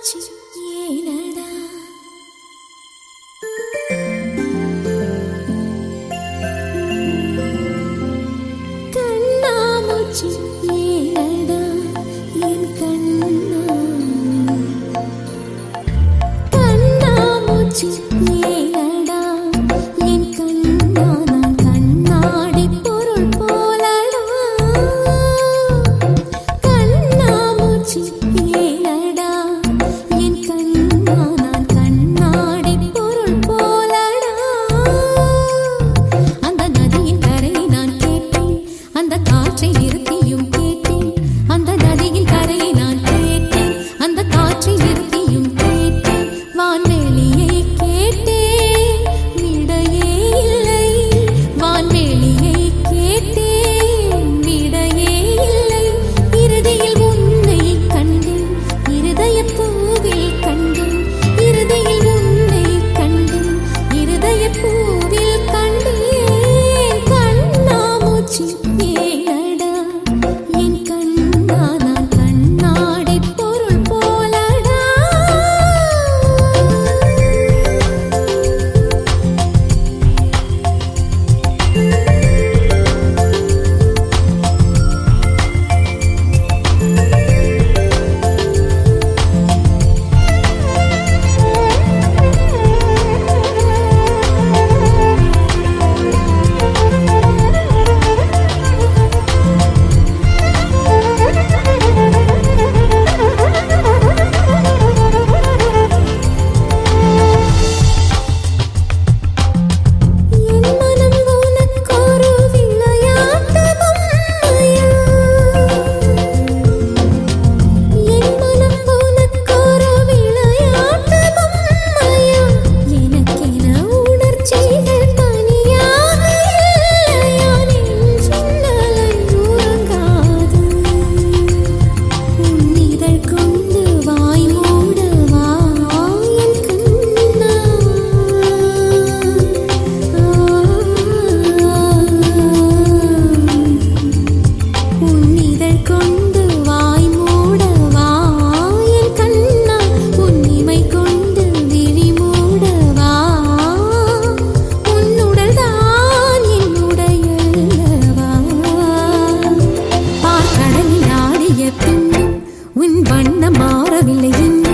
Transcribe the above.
கண்ணாமூச்சி ஏனடா கண்ணாமூச்சி ஏனடா என் கண்ணா கண்ணாமூச்சி ஏனடா என் கண்ணா நான் கண்ணாடி பொருள் போலடா கண்ணாமூச்சி ஏனடா என் கண்ணா நான் கண்ணாடி பொருள் போலடா அந்த நதியின் கரையை நான் கேட்டேன் அந்த காற்றை நிறுத்தியும் கேட்டேன் அந்த நதியின் கரையை நான் கேட்டேன் அந்த காற்றை நிறுத்தியும் கேட்டேன் வான்வெளியை கேட்டேன் விடையே இல்லை வான்வெளியை கேட்டேன் விடையே இல்லை இறுதியில் உன்னை கண்டேன் இருதயப் பூவில் கண்டேன் இறுதியில் உன்னை கண்டேன் இருதயப் பூவில் கண்டேன் கண்ணாமூச்சி ஏனடா என் கண்ணா நான் கண்ணாடி பொருள் போலடா என் மனம் உனக்கொரு விளையாட்டு பொம்மையா என் மனம் உனக்கொரு விளையாட்டு பொம்மையா எனக்கென உணர்ச்சிகள் தனியாக இல்லையா நெஞ்சின்னலை உறங்காது உன் இதழ் கொண்டு வாய் மூடவா என் கண்ணா உன் இதழ் கொண்டு வாய் மூடவா என் கண்ணா உன் இமை கொண்டு விழி மூடவா உன் உடல்தான் என் உடையல்லவா பார்க்கடலில் ஆடிய பின்னும் உன் வண்ணம் மாறவில்லை இன்னும்